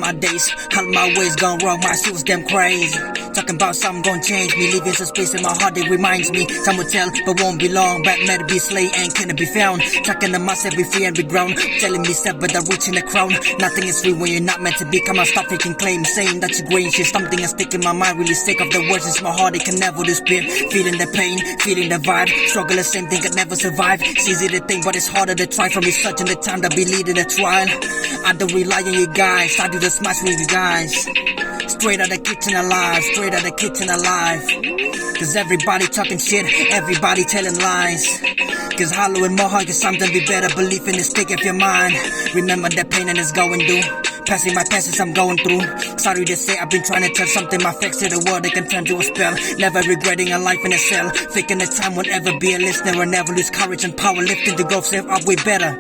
my days, all my ways gone wrong, my shit was damn crazy. Talking about something gon' change me, leaving some space in my heart that reminds me. Some will tell, but won't be long. Bad matter be slay and cannot be found. Talking to myself, be free and be ground. Telling me step, but I'm reaching the crown. Nothing is free when you're not meant to be. Come on, stop taking claim, saying that you're great shit. Something is sticking in my mind, really sick of the words. It's my heart, it can never disappear. Feeling the pain, feeling the vibe. Struggle the same thing, could never survive. It's easy to think, but it's harder to try. From researching the time to be leading a trial. I don't rely on you guys, I do the smash with you guys. Straight out the kitchen alive, straight out the kitchen alive. Cause everybody talking shit, everybody telling lies. Cause hollow and more hard, cause something be better. Believe in the stick of your mind. Remember the pain and it's going through. Passing my passes I'm going through. Sorry to say I've been trying to tell something. My facts to the world, they can turn to a spell. Never regretting a life in a cell. Thinking the time won't ever be a listener. Or never lose courage and power. Lifting to go save up way better.